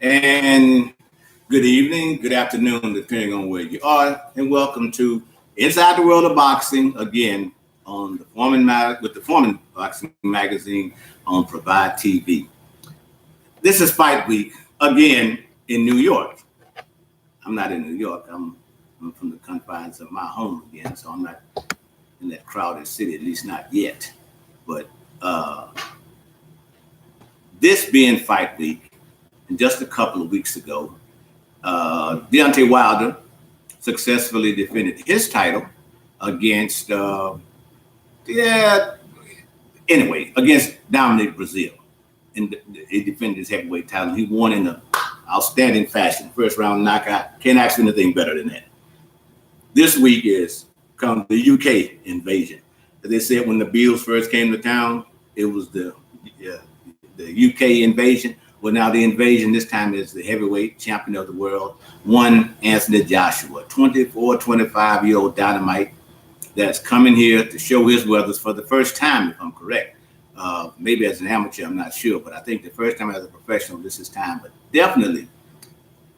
And good evening, good afternoon, depending on where you are, and welcome to Inside the World of Boxing again on the with the Foreman Boxing Magazine on Provide TV. This is Fight Week again in New York. I'm not in New York. I'm from the confines of my home again, so I'm not in that crowded city, at least not yet. But this being Fight Week, and just a couple of weeks ago, Deontay Wilder successfully defended his title against, against Dominic Brazil. And he defended his heavyweight title. He won in an outstanding fashion. First round knockout. Can't ask for anything better than that. This week is come the UK invasion. As they said when the Beatles first came to town, it was the UK invasion. Well, now the invasion this time is the heavyweight champion of the world, one Anthony Joshua, 24, 25-year-old dynamite that's coming here to show his weathers for the first time, if I'm correct. Maybe as an amateur, I'm not sure, but I think the first time as a professional, this is time. But definitely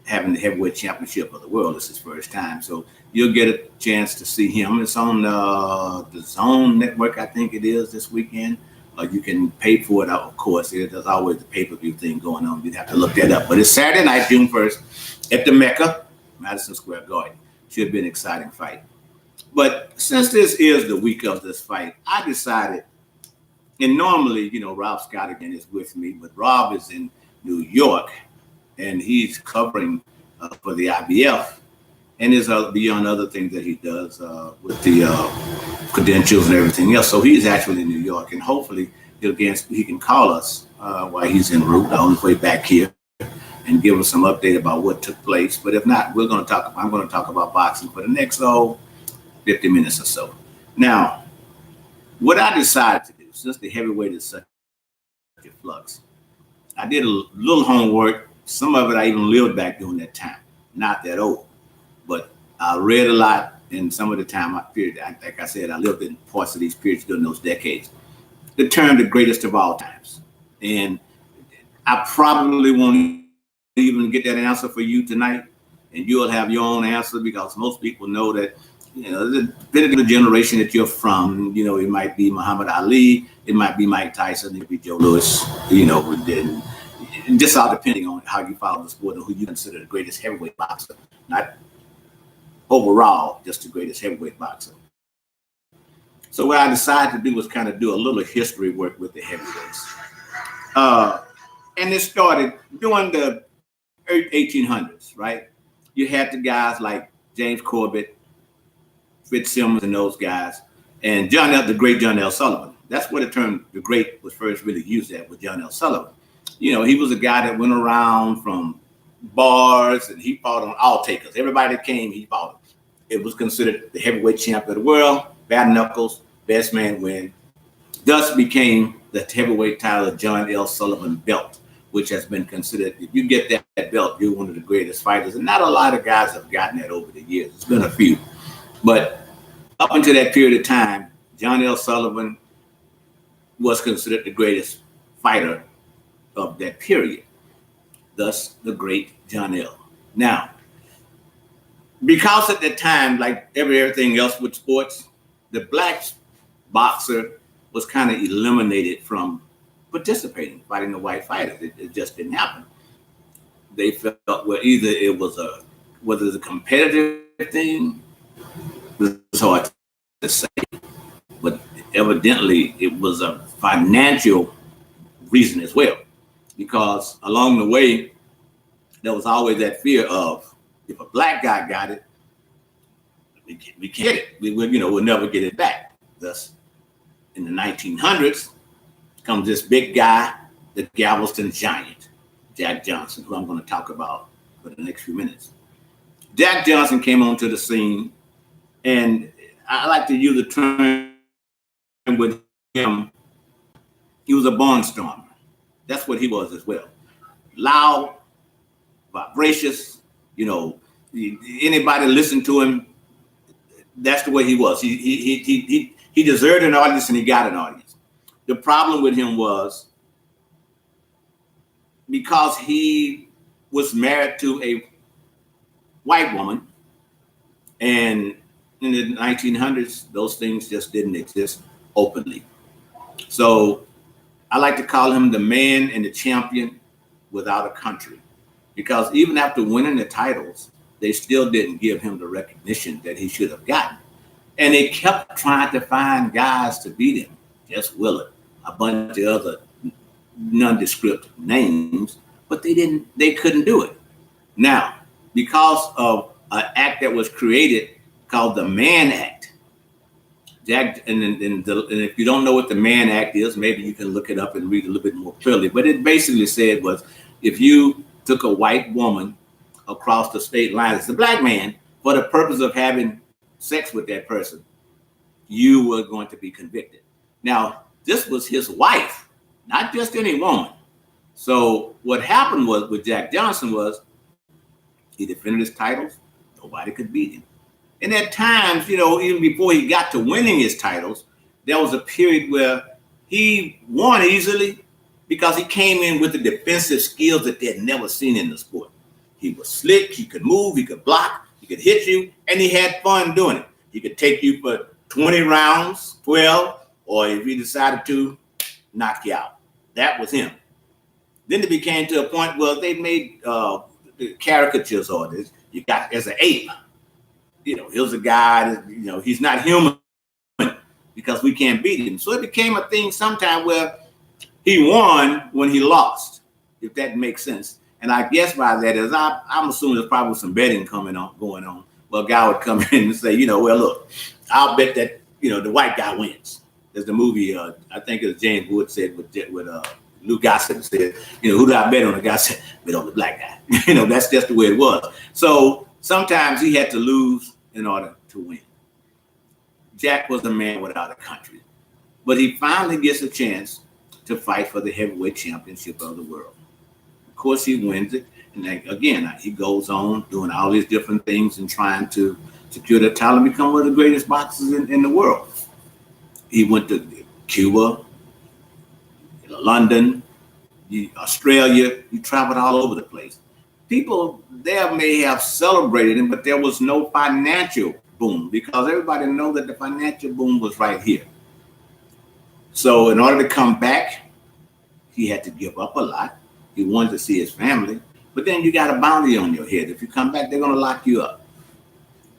having the heavyweight championship of the world is his first time. So you'll get a chance to see him. It's on the Zone Network, I think it is, this weekend. You can pay for it, of course. There's always the pay-per-view thing going on. You'd have to look that up. But it's Saturday night, June 1st, at the Mecca, Madison Square Garden. Should be an exciting fight. But since this is the week of this fight, I decided, and normally, Rob Scott again is with me, but Rob is in New York, and he's covering for the IBF, and is beyond other things that he does with the credentials and everything else. So he's actually in New York, and hopefully he can call us while he's en route on his way back here and give us some update about what took place. But if not, I'm going to talk about boxing for the next 50 minutes or so. Now, what I decided to do, since the heavyweight is such a flux, I did a little homework. Some of it I even lived back during that time. Not that old, but I read a lot. In some of the time like I said, I lived in parts of these periods during those decades. The term the greatest of all times. And I probably won't even get that answer for you tonight. And you'll have your own answer because most people know that, depending on the generation that you're from, it might be Muhammad Ali, it might be Mike Tyson, it might be Joe Louis, then just all depending on how you follow the sport and who you consider the greatest heavyweight boxer. Not overall, just the greatest heavyweight boxer. So what I decided to do was kind of do a little history work with the heavyweights. And it started during the 1800s, right? You had the guys like James Corbett, Fitzsimmons, and those guys, and the great John L. Sullivan. That's where the term the great was first really used at, with John L. Sullivan. He was a guy that went around from bars and he fought on all takers. Everybody that came, he fought. It was considered the heavyweight champion of the world, bad knuckles, best man win. Thus became the heavyweight title of John L. Sullivan belt, which has been considered, if you get that belt, you're one of the greatest fighters. And not a lot of guys have gotten that over the years. It's been a few. But up until that period of time, John L. Sullivan was considered the greatest fighter of that period. Thus, the great John L. Now, because at that time, like everything else with sports, the black boxer was kind of eliminated from participating, fighting the white fighters. It just didn't happen. They felt, well, either it was whether it's a competitive thing, it's hard to say, but evidently it was a financial reason as well, because along the way, there was always that fear of, if a black guy got it, we can't get it. We'll never get it back. Thus, in the 1900s, comes this big guy, the Galveston Giant, Jack Johnson, who I'm going to talk about for the next few minutes. Jack Johnson came onto the scene, and I like to use the term with him. He was a barnstormer. That's what he was as well. Loud, vivacious, anybody listened to him, that's the way he was. He deserved an audience and he got an audience. The problem with him was because he was married to a white woman, and in the 1900s, those things just didn't exist openly. So I like to call him the man and the champion without a country, because even after winning the titles, they still didn't give him the recognition that he should have gotten. And they kept trying to find guys to beat him. Jess Willard, a bunch of other nondescript names, but they couldn't do it. Now, because of an act that was created called the Mann Act, Jack, and if you don't know what the Mann Act is, maybe you can look it up and read a little bit more clearly. But it basically said was, if you took a white woman across the state line as a black man for the purpose of having sex with that person, you were going to be convicted. Now, this was his wife, not just any woman. So what happened was with Jack Johnson was he defended his titles. Nobody could beat him. And at times, even before he got to winning his titles, there was a period where he won easily because he came in with the defensive skills that they had never seen in the sport. He was slick, he could move, he could block, he could hit you, and he had fun doing it. He could take you for 20 rounds, 12, or if he decided to, knock you out. That was him. Then it became to a point where they made caricatures on this. You got as an ape. Here's a guy that, he's not human because we can't beat him. So it became a thing sometime where he won when he lost, if that makes sense. And I guess by that is I'm assuming there's probably some betting going on. Well, a guy would come in and say, well, look, I'll bet that, the white guy wins. There's the movie, I think it's James Wood said with Lou Gossett said, who do I bet on? The guy said, bet on the black guy. That's just the way it was. So sometimes he had to lose in order to win. Jack was a man without a country, but he finally gets a chance to fight for the heavyweight championship of the world. Of course, he wins it. And then, again, he goes on doing all these different things and trying to secure the title and become one of the greatest boxers in the world. He went to Cuba, London, Australia. He traveled all over the place. People there may have celebrated him, but there was no financial boom because everybody knows that the financial boom was right here. So in order to come back, he had to give up a lot. He wanted to see his family, but then you got a bounty on your head. If you come back, they're going to lock you up.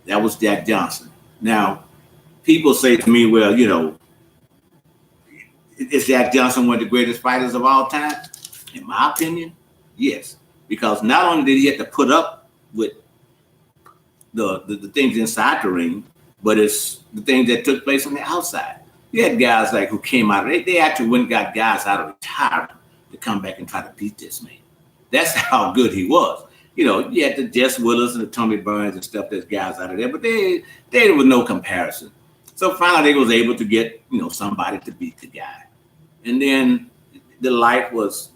That was Jack Johnson. Now, people say to me, well, is Jack Johnson one of the greatest fighters of all time? In my opinion, yes. Because not only did he have to put up with the things inside the ring, but it's the things that took place on the outside. You had guys like who came out, they actually went and got guys out of retirement to come back and try to beat this man. That's how good he was. You had the Jess Willis and the Tommy Burns and stuff, there's guys out of there, but there was no comparison. So finally they was able to get, somebody to beat the guy. And then the light was,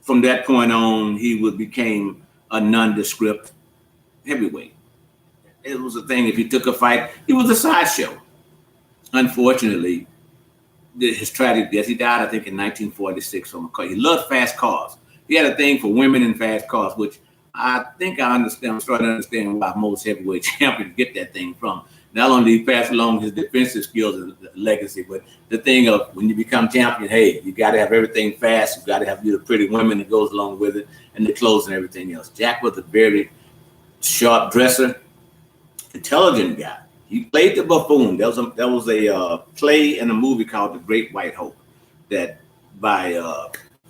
from that point on, he became a nondescript heavyweight. It was a thing, if he took a fight, he was a sideshow. Unfortunately, his tragic death, he died, I think, in 1946 from a car. He loved fast cars. He had a thing for women in fast cars, which I think I understand. I'm starting to understand why most heavyweight champions get that thing from. Not only did he pass along his defensive skills and legacy, but the thing of when you become champion, hey, you got to have everything fast. You got to have the pretty women that goes along with it and the clothes and everything else. Jack was a very sharp dresser, intelligent guy. He played the buffoon. There was a play in a movie called The Great White Hope that by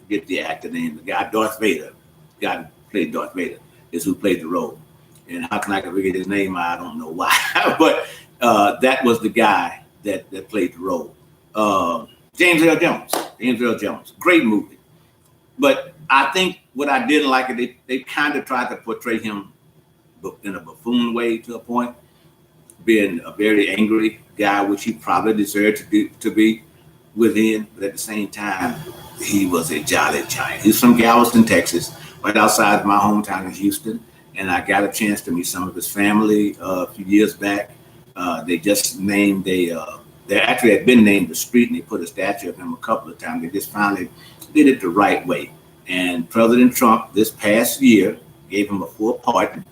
forget the actor name, the guy Darth Vader, the guy who played Darth Vader is who played the role. And how can I forget his name? I don't know why. But that was the guy that played the role. James Earl Jones. Great movie. But I think what I didn't like it, they kind of tried to portray him in a buffoon way to a point, being a very angry guy, which he probably deserved to be within. But at the same time, he was a jolly giant. He's from Galveston, Texas, right outside my hometown in Houston. And I got a chance to meet some of his family a few years back. They just named they actually had been named the street, and they put a statue of him a couple of times. They just finally did it the right way. And President Trump this past year gave him a full pardon,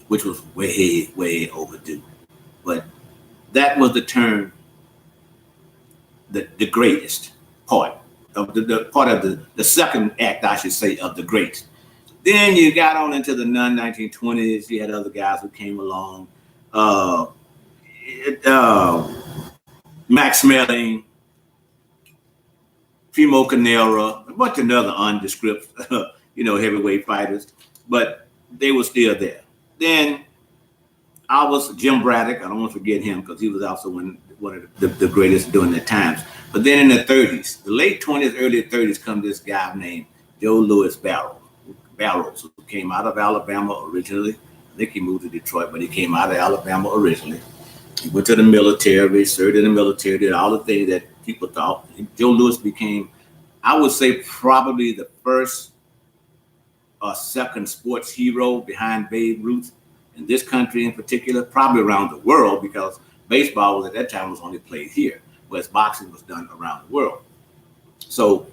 which was way, way overdue. But that was the term, the greatest part of the part of the second act, I should say, of the greats. Then you got on into the 1920s. You had other guys who came along. Uh, Max Melling, Primo Canera, a bunch of other nondescript, heavyweight fighters, but they were still there. Then I was Jim Braddock. I don't want to forget him because he was also one of the greatest during that times. But then in the 30s, the late 20s, early 30s, come this guy named Joe Louis Barrows, who came out of Alabama originally. I think he moved to Detroit, but he came out of Alabama originally. He went to the military, served in the military, did all the things that people thought. Joe Louis became, I would say, probably the first or second sports hero behind Babe Ruth in this country in particular, probably around the world, because baseball was at that time was only played here, whereas boxing was done around the world. So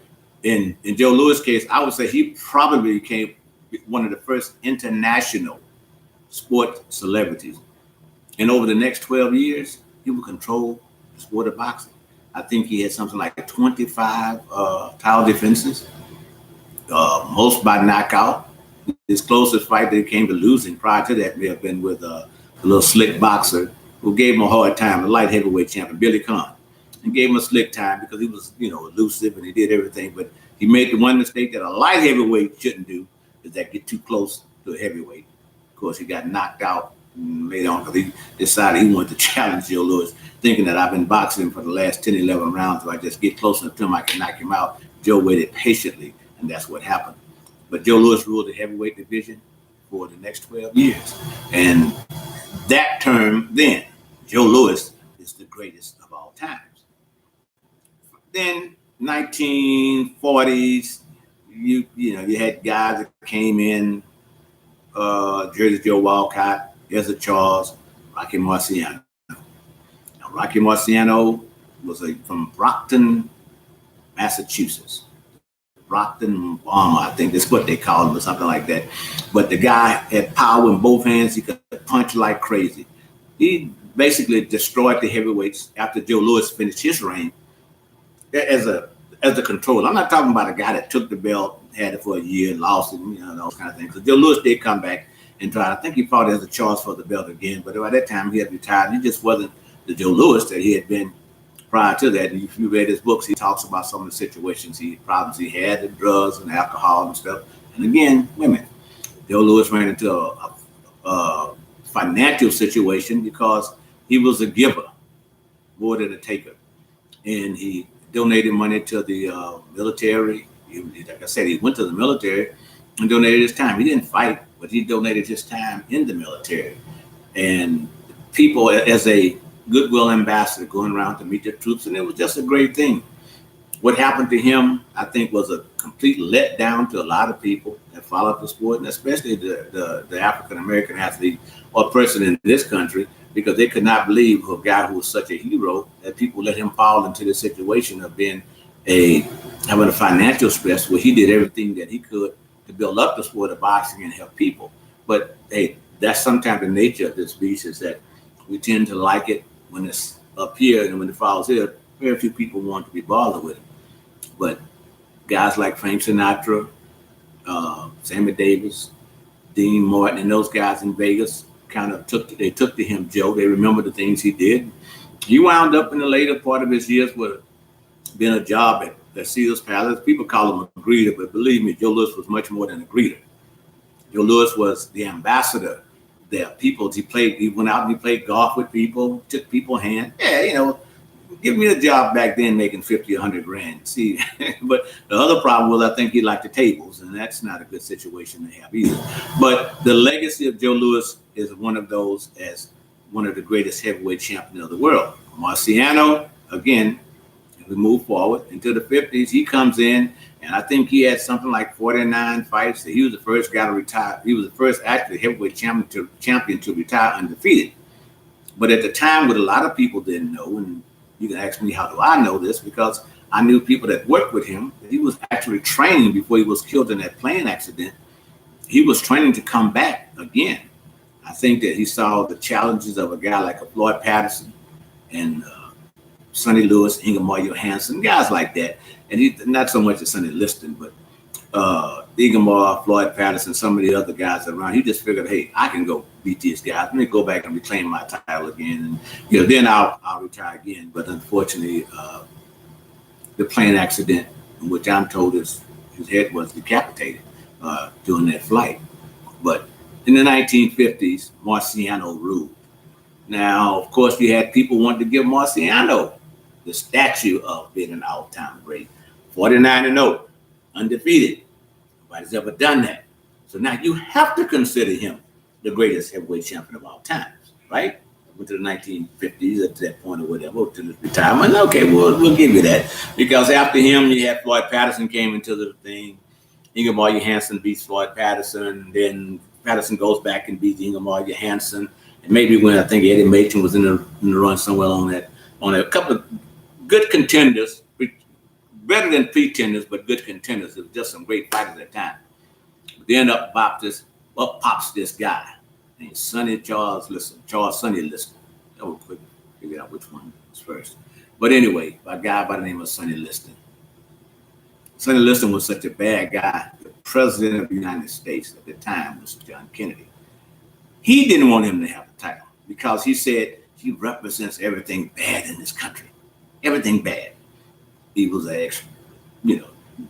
in Joe Louis' case, I would say he probably became one of the first international sport celebrities. And over the next 12 years, he would control the sport of boxing. I think he had something like 25 title defenses, most by knockout. His closest fight that he came to losing prior to that may have been with a little slick boxer who gave him a hard time, the light heavyweight champion, Billy Conn. And gave him a slick time because he was, elusive and he did everything. But he made the one mistake that a light heavyweight shouldn't do, is that get too close to a heavyweight. Of course, he got knocked out later on because he decided he wanted to challenge Joe Louis, thinking that I've been boxing him for the last 10, 11 rounds. If I just get close enough to him, I can knock him out. Joe waited patiently, and that's what happened. But Joe Louis ruled the heavyweight division for the next 12 years. And that term then, Joe Louis is the greatest of all times. Then 1940s, you had guys that came in, Jersey Joe Walcott, Ezra Charles, Rocky Marciano. Now, Rocky Marciano was from Brockton, Massachusetts. Brockton Bomber, I think that's what they called him, or something like that. But the guy had power in both hands. He could punch like crazy. He basically destroyed the heavyweights after Joe Louis finished his reign as a controller. I'm not talking about a guy that took the belt, had it for a year, lost it, those kind of things. So Joe Louis did come back and try. I think he fought as a Charles for the belt again, but by that time he had retired. He just wasn't the Joe Louis that he had been prior to that. And if you read his books, he talks about some of the situations, problems he had, the drugs and alcohol and stuff. And again, women. Joe Louis ran into a financial situation because he was a giver more than a taker. And he donated money to the military. Like I said, he went to the military and donated his time. He didn't fight, but he donated his time in the military. And people, as a goodwill ambassador, going around to meet the troops, and it was just a great thing. What happened to him, I think, was a complete letdown to a lot of people that followed the sport, and especially the African-American athlete or person in this country, because they could not believe a guy who was such a hero that people let him fall into the situation of being having a financial stress where he did everything that he could to build up the sport of boxing and help people. But hey, that's sometimes the nature of this beast, is that we tend to like it when it's up here, and when it falls here, very few people want to be bothered with it. But guys like Frank Sinatra, Sammy Davis, Dean Martin, and those guys in Vegas kind of took to him, Joe. They remember the things he did. He wound up in the later part of his years with being a job at Caesar's Palace. People call him a greeter, but believe me, Joe Louis was much more than a greeter. Joe Louis was the ambassador there. He went out and he played golf with people, took people's hand. Yeah, give me a job back then making 50 or 100 grand. See, but the other problem was I think he liked the tables, and that's not a good situation to have either. But the legacy of Joe Louis is one of those as one of the greatest heavyweight champions of the world. Marciano, again, as we move forward into the 50s, he comes in, and I think he had something like 49 fights. He was the first guy to retire. He was the first actually heavyweight champion to retire undefeated. But at the time, what a lot of people didn't know, and you can ask me, how do I know this? Because I knew people that worked with him. He was actually training before he was killed in that plane accident. He was training to come back again. I think that he saw the challenges of a guy like a Floyd Patterson and Sonny Lewis, Ingemar Johansson, guys like that. And he not so much as Sonny Liston, but Ingemar, Floyd Patterson, some of the other guys around. He just figured, hey, I can go beat these guys. Let me go back and reclaim my title again, and then I'll retire again. But unfortunately, the plane accident, in which I'm told his head was decapitated during that flight. But in the 1950s, Marciano ruled. Now, of course, you had people wanting to give Marciano the statue of being an all-time great. 49-0, undefeated. Nobody's ever done that. So now you have to consider him the greatest heavyweight champion of all times, right? Went to the 1950s at that point or whatever, to the retirement. Okay, we'll give you that. Because after him, you had Floyd Patterson came into the thing. Ingemar Johansson beats Floyd Patterson. Then Patterson goes back and beats Ingemar Johansson. And maybe when I think Eddie Machen was in the run somewhere on a couple of good contenders, better than pretenders, but good contenders. It was just some great fighters at the time. But then up pops this guy named Sonny Charles Sonny Liston. That was quick to figure out which one was first. But anyway, a guy by the name of Sonny Liston. Sonny Liston was such a bad guy. The president of the United States at the time was John Kennedy. He didn't want him to have the title because he said he represents everything bad in this country. Everything bad. He was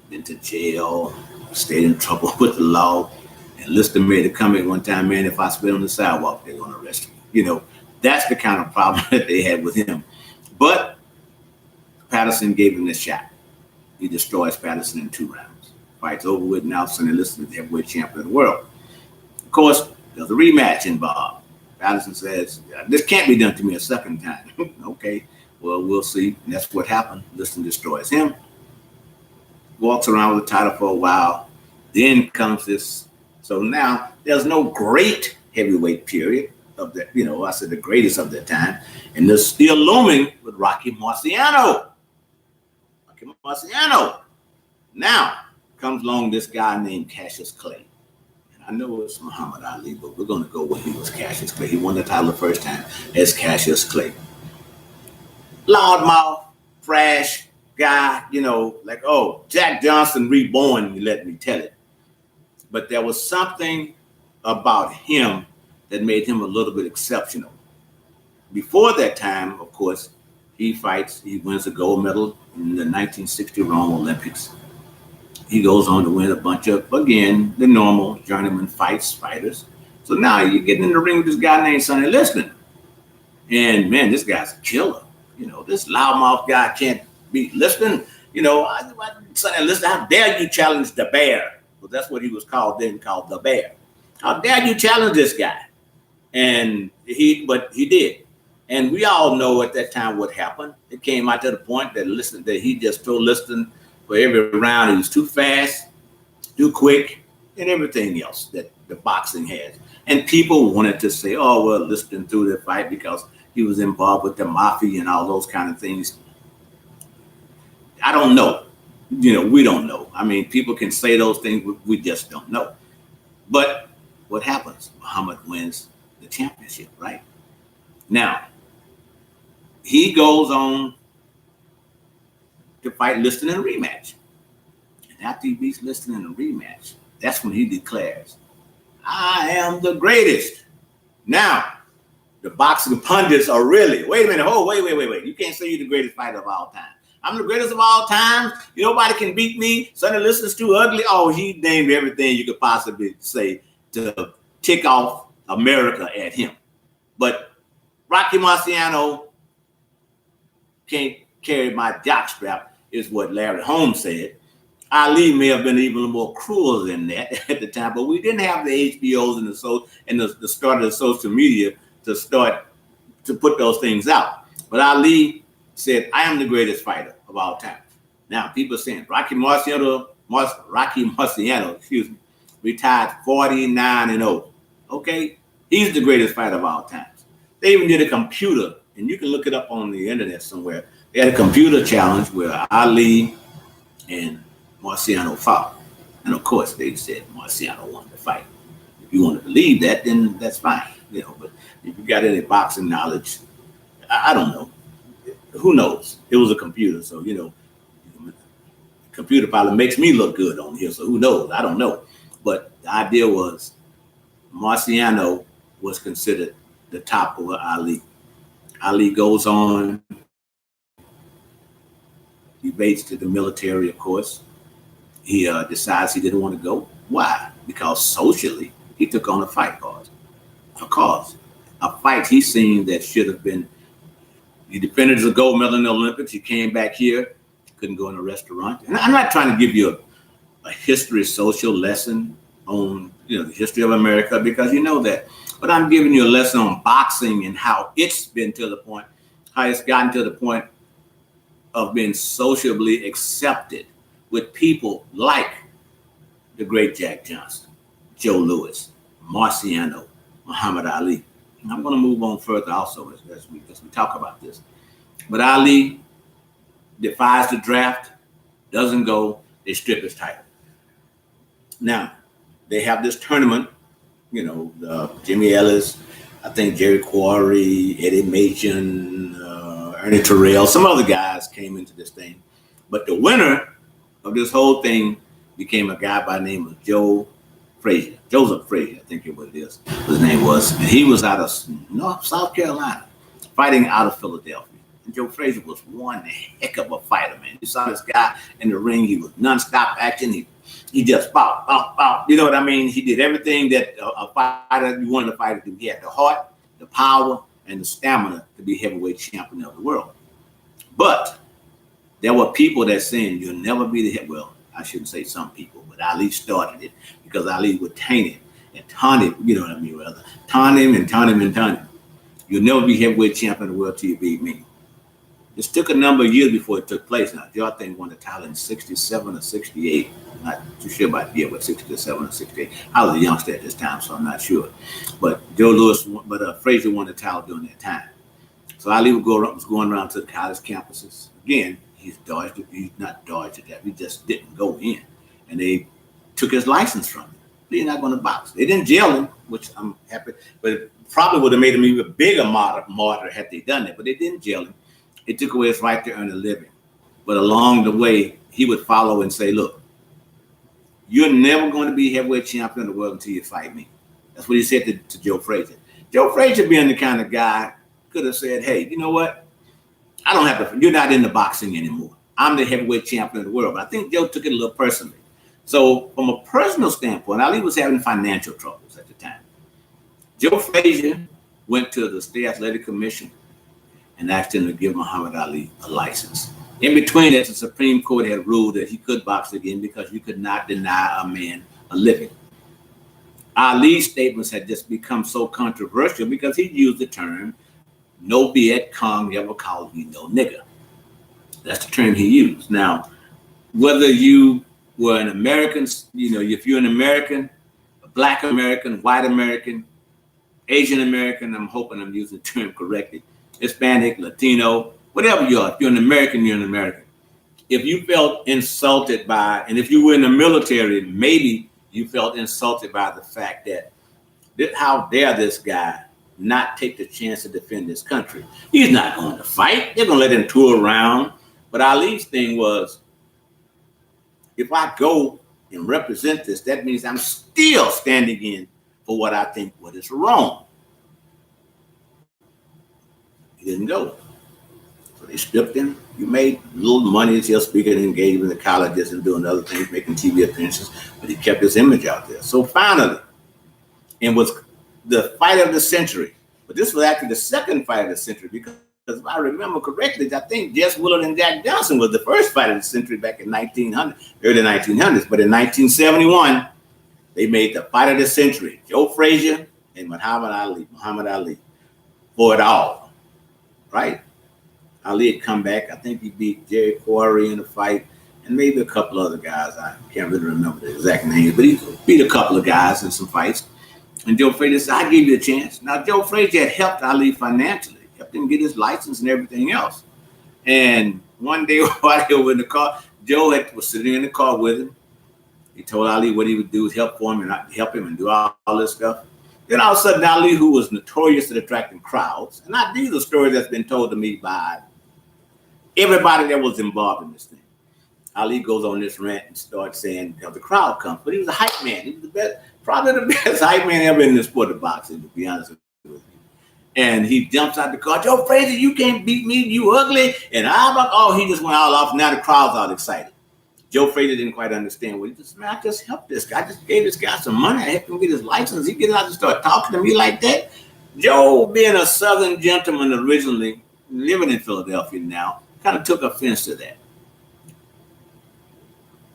been to jail, stayed in trouble with the law. And Liston made a comment one time, man, if I spit on the sidewalk, they're going to arrest me. That's the kind of problem that they had with him. But Patterson gave him the shot. He destroys Patterson in 2 rounds. Fight's over with. Now Sonny Liston is the heavyweight champion of the world. Of course, there's a rematch involved. Patterson says, this can't be done to me a second time. Okay, well, we'll see. And that's what happened. Liston destroys him. Walks around with the title for a while. Then comes this. So now there's no great heavyweight period of that. I said the greatest of the time. And they're still looming with Rocky Marciano. Now comes along this guy named Cassius Clay. And I know it's Muhammad Ali, but we're going to go when he was Cassius Clay. He won the title the first time as Cassius Clay. Loudmouth, brash guy, like, oh, Jack Johnson reborn, you let me tell it. But there was something about him that made him a little bit exceptional. Before that time, of course, he wins a gold medal in the 1960 Rome Olympics. He goes on to win a bunch of, again, the normal journeyman fighters. So now you're getting in the ring with this guy named Sonny Liston. And man, this guy's a killer. This loudmouth guy can't beat Liston. Sonny Liston, how dare you challenge the bear? Well, that's what he was called then, called the bear. How dare you challenge this guy? And he did. And we all know at that time what happened. It came out to the point that he just told Liston for every round he was too fast, too quick, and everything else that the boxing has. And people wanted to say, oh, well, Liston threw the fight because he was involved with the mafia and all those kind of things. I don't know. We don't know. I mean, people can say those things, we just don't know. But what happens? Muhammad wins the championship, right? Now, he goes on to fight Liston in a rematch. And after he beats Liston in a rematch, that's when he declares, I am the greatest. Now, the boxing pundits are really, wait a minute, wait. You can't say you're the greatest fighter of all time. I'm the greatest of all time. Nobody can beat me. Sonny Liston's too ugly. Oh, he named everything you could possibly say to tick off America at him. But Rocky Marciano can't carry my jockstrap, is what Larry Holmes said. Ali may have been even more cruel than that at the time, but we didn't have the HBOs and the start of the social media to put those things out. But Ali said, I am the greatest fighter of all time. Now, people are saying Rocky Marciano, retired 49-0. Okay? He's the greatest fighter of all time. They even did a computer, and you can look it up on the internet somewhere, They had a computer challenge where Ali and Marciano fought. And of course, they said Marciano won the fight. If you want to believe that, then that's fine. But if you got any boxing knowledge, I don't know. Who knows? It was a computer, so the computer probably makes me look good on here. So who knows? I don't know. But the idea was Marciano was considered the top over Ali. Ali goes on, evades to the military, of course. He decides he didn't want to go. Why? Because socially, he took on a fight cause. Of course, a fight he seen that should have been. He defended the gold medal in the Olympics. He came back here, couldn't go in a restaurant. And I'm not trying to give you a history social lesson on the history of America, because you know that. But I'm giving you a lesson on boxing and how it's been to the point, how it's gotten to the point of being sociably accepted with people like the great Jack Johnson, Joe Louis, Marciano, Muhammad Ali. And I'm going to move on further also as we talk about this. But Ali defies the draft, doesn't go, they strip his title. Now, they have this tournament, Jimmy Ellis, I think Jerry Quarry, Eddie Machen, Ernie Terrell, some other guys came into this thing. But the winner of this whole thing became a guy by the name of Joseph Frazier, I think is what it is. His name was. And he was out of South Carolina, fighting out of Philadelphia. And Joe Frazier was one heck of a fighter, man. You saw this guy in the ring. He was nonstop action. He just fought. You know what I mean? He did everything that a fighter, you wanted a fighter to do. He had the heart, the power, and the stamina to be heavyweight champion of the world. But there were people that saying you'll never be the head. Well, I shouldn't say some people, but Ali started it because Ali would taint him and taunt him. You know what I mean? Rather taunt him and taunt him and taunt him. You'll never be heavyweight champion of the world till you beat me. This took a number of years before it took place. Now, Joe, I think, won the title in 67 or 68. I'm not too sure about the year, but 67 or 68. I was a youngster at this time, so I'm not sure. But Frazier won the title during that time. So Ali was going around to the college campuses. Again, he's not dodged it. He just didn't go in. And they took his license from him. He's not going to box. They didn't jail him, which I'm happy, but it probably would have made him even bigger martyr had they done that. But they didn't jail him. It took away his right to earn a living. But along the way, he would follow and say, look, you're never going to be heavyweight champion of the world until you fight me. That's what he said to Joe Frazier. Joe Frazier, being the kind of guy, could have said, hey, you know what? I don't have to, you're not into boxing anymore. I'm the heavyweight champion of the world. But I think Joe took it a little personally. So from a personal standpoint, Ali was having financial troubles at the time. Joe Frazier went to the State Athletic Commission and asked him to give Muhammad Ali a license. In between that, the Supreme Court had ruled that he could box again because you could not deny a man a living. Ali's statements had just become so controversial because he used the term, no Viet Cong ever called me no nigger. That's the term he used. Now, whether you were an American, if you're an American, a Black American, white American, Asian American, I'm hoping I'm using the term correctly, Hispanic, Latino, whatever you are, if you're an American, you're an American. If you felt insulted by, and if you were in the military, maybe you felt insulted by the fact that how dare this guy not take the chance to defend this country? He's not going to fight. They're going to let him tour around. But Ali's thing was, if I go and represent this, that means I'm still standing in for what I think what is wrong. He didn't go. So they stripped him. He made little money just speaking and engaging in the colleges and doing other things, making TV appearances, but he kept his image out there. So finally, it was the fight of the century. But this was actually the second fight of the century because if I remember correctly, I think Jess Willard and Jack Johnson was the first fight of the century back in early 1900s. But in 1971, they made the fight of the century. Joe Frazier and Muhammad Ali for it all, right? Ali had come back. I think he beat Jerry Quarry in a fight and maybe a couple other guys. I can't really remember the exact names, but he beat a couple of guys in some fights. And Joe Frazier said, I'll give you a chance. Now, Joe Frazier had helped Ali financially, helped him get his license and everything else. And one day while they were in the car, was sitting in the car with him. He told Ali what he would do is help Foreman and help him and do all this stuff. Then all of a sudden, Ali, who was notorious at attracting crowds, and these are stories that's been told to me by everybody that was involved in this thing. Ali goes on this rant and starts saying, the crowd comes. But he was a hype man. He was the best, probably the best hype man ever in the sport of boxing, to be honest with you. And he jumps out the car, Joe Frazier, you can't beat me, you ugly. And he just went all off. Now the crowd's all excited. Joe Frazier didn't quite understand what he just, man, I just helped this guy. I just gave this guy some money. I helped him get his license. He gets out and start talking to me like that. Joe, being a Southern gentleman originally, living in Philadelphia now, kind of took offense to that.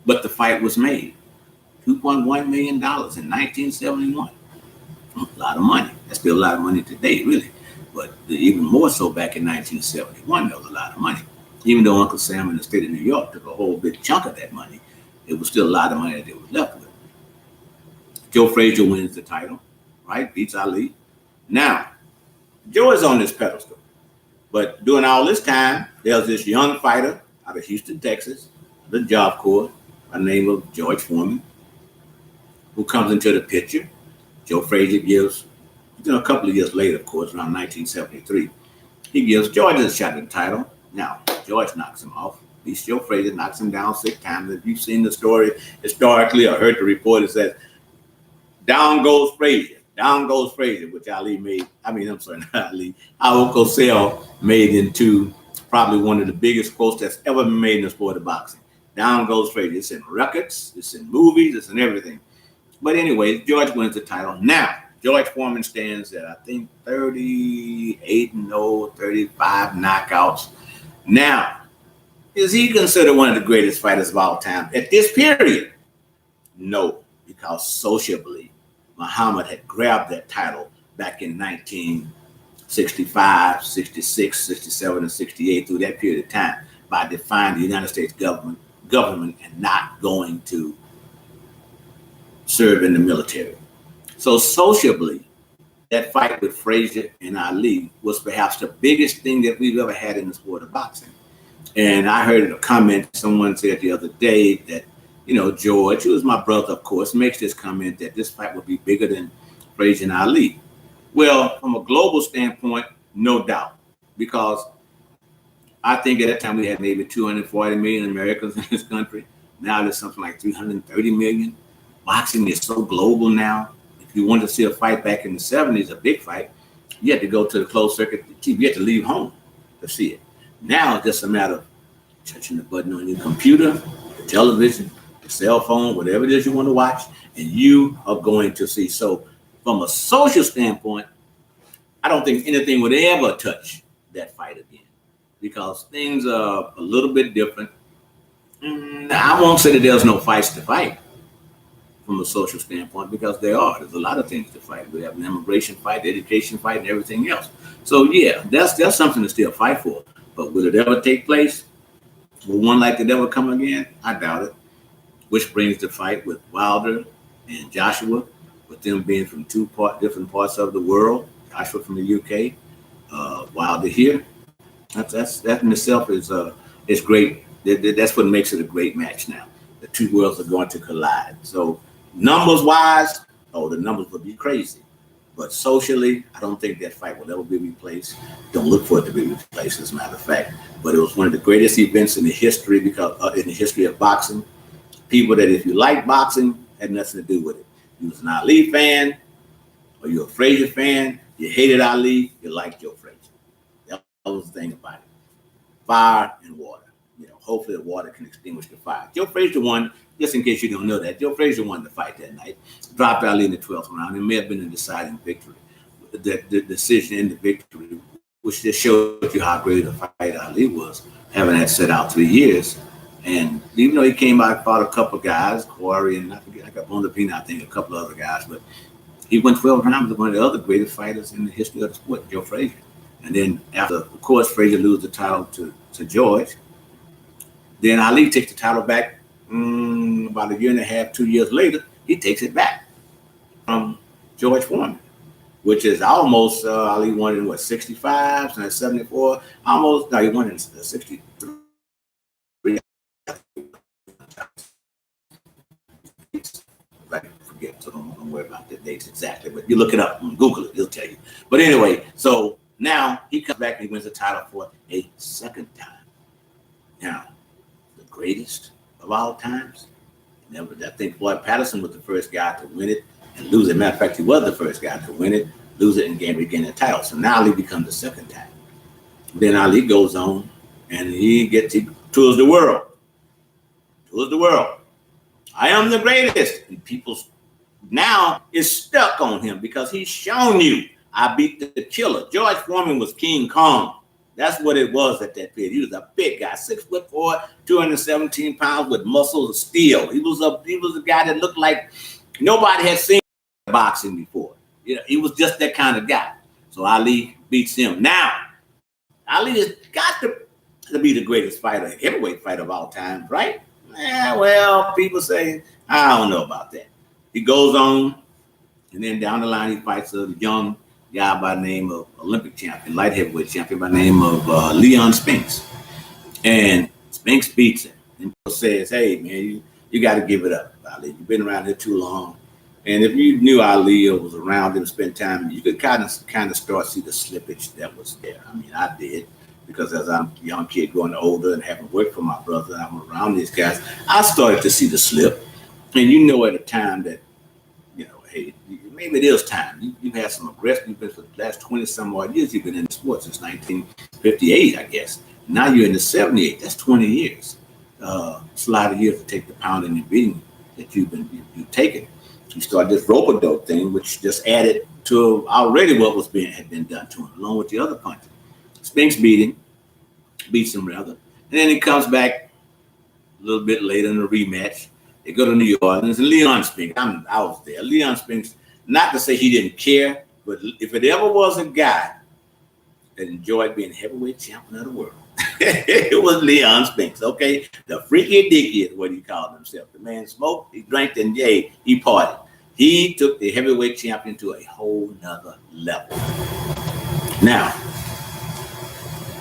But the fight was made. $2.1 million in 1971. A lot of money. That's still a lot of money today, really. But even more so back in 1971, there was a lot of money. Even though Uncle Sam in the state of New York took a whole big chunk of that money, it was still a lot of money that they was left with. Joe Frazier wins the title, right? Beats Ali. Now, Joe is on this pedestal. But during all this time, there's this young fighter out of Houston, Texas, the Job Corps, by the name of George Foreman, who comes into the picture. Joe Frazier gives, a couple of years later, of course, around 1973, he gives George a shot at the title. Now, George knocks him off. At least Joe Frazier knocks him down 6 times. If you've seen the story historically or heard the report, it says, down goes Frazier, which Ali made, not Ali, our Cosell made into probably one of the biggest quotes that's ever been made in the sport of boxing. Down goes Frazier. It's in records, it's in movies, it's in everything. But anyway, George wins the title. Now, George Foreman stands at, I think, 38-0, 35 knockouts. Now, is he considered one of the greatest fighters of all time at this period? No, because sociably, Muhammad had grabbed that title back in 1965, 66, 67, and 68 through that period of time by defying the United States government and not going to serve in the military. So sociably, that fight with Frazier and Ali was perhaps the biggest thing that we've ever had in the sport of boxing. And I heard a comment, someone said the other day that, George, who is my brother, of course, makes this comment that this fight would be bigger than Frazier and Ali. Well, from a global standpoint, no doubt, because I think at that time we had maybe 240 million Americans in this country. Now there's something like 330 million. Boxing is so global now. If you wanted to see a fight back in the 70s, a big fight, you had to go to the closed circuit TV. You had to leave home to see it. Now it's just a matter of touching the button on your computer, the television, the cell phone, whatever it is you want to watch, and you are going to see. So from a social standpoint, I don't think anything would ever touch that fight again because things are a little bit different. I won't say that there's no fights to fight from a social standpoint because there are. There's a lot of things to fight. We have an immigration fight, the education fight, and everything else. So yeah, that's something to still fight for. But will it ever take place? Will one like it ever come again? I doubt it. Which brings the fight with Wilder and Joshua, with them being from different parts of the world. Joshua from the UK, Wilder here. That in itself is great. That's what makes it a great match now. The two worlds are going to collide. So numbers wise, the numbers would be crazy. But socially, I don't think that fight will ever be replaced. Don't look for it to be replaced, as a matter of fact. But it was one of the greatest events in the history in the history of boxing. People that, if you like boxing, had nothing to do with it. You was an Ali fan, or you're a Frazier fan. You hated Ali. You liked Joe Frazier. That was the thing about it. Fire and water. Hopefully the water can extinguish the fire. Joe Frazier won. Just in case you don't know that, Joe Frazier won the fight that night. Dropped Ali in the 12th round. It may have been a deciding victory. The decision in the victory, which just showed you how great a fight Ali was, having that set out 3 years. And even though he came out and fought a couple of guys, Corey and I got Bonapina, I think a couple of other guys, but he went 12 rounds with one of the other greatest fighters in the history of the sport, Joe Frazier. And then after, of course, Frazier loses the title to George. Then Ali takes the title back about a year and a half, 2 years later. He takes it back from George Foreman. which is almost Ali won in what 65, so 74, almost. No, he won in 63. I forget, so don't worry about the dates exactly. But you look it up and Google it, it'll tell you. But anyway, so now he comes back and he wins the title for a second time. Now, the greatest of all times. Never, I think Floyd Patterson was the first guy to win it and lose it. Matter of fact, he was the first guy to win it, lose it, and regain the title. So now Ali becomes the second time. Then Ali goes on and he tours the world. Tours the world. I am the greatest. And people now is stuck on him because he's shown you I beat the killer. George Foreman was King Kong. That's what it was at that period. He was a big guy, 6'4", 217 pounds with muscles of steel. He was a guy that looked like nobody had seen boxing before. You know, he was just that kind of guy. So Ali beats him. Now, Ali has got to be the greatest fighter, heavyweight fighter of all time, right? Well, people say, I don't know about that. He goes on, and then down the line, he fights a young guy by the name of Olympic champion, light heavyweight champion by the name of Leon Spinks. And Spinks beats him and says, hey, man, you got to give it up, Ali. You've been around here too long. And if you knew Ali or was around him, spend time, you could kind of start to see the slippage that was there. I mean, I did. Because as I'm a young kid growing older and having worked for my brother, I'm around these guys, I started to see the slip. And you know at a time that, you know, hey, maybe it is time. You've had some aggression. You've been for the last 20-some odd years. You've been in sports since 1958, I guess. Now you're in the 78. That's 20 years. It's a lot of years to take the pounding and beating that you've taken. You start this rope-a-dope thing, which just added to already what had been done to him, along with the other punches. Spinks beats him rather. And then he comes back a little bit later in the rematch. They go to New Orleans, and Leon Spinks, I was there. Leon Spinks, not to say he didn't care, but if it ever was a guy that enjoyed being heavyweight champion of the world, it was Leon Spinks, okay? The freaky dicky is what he called himself. The man smoked, he drank, and he partied. He took the heavyweight champion to a whole nother level. Now,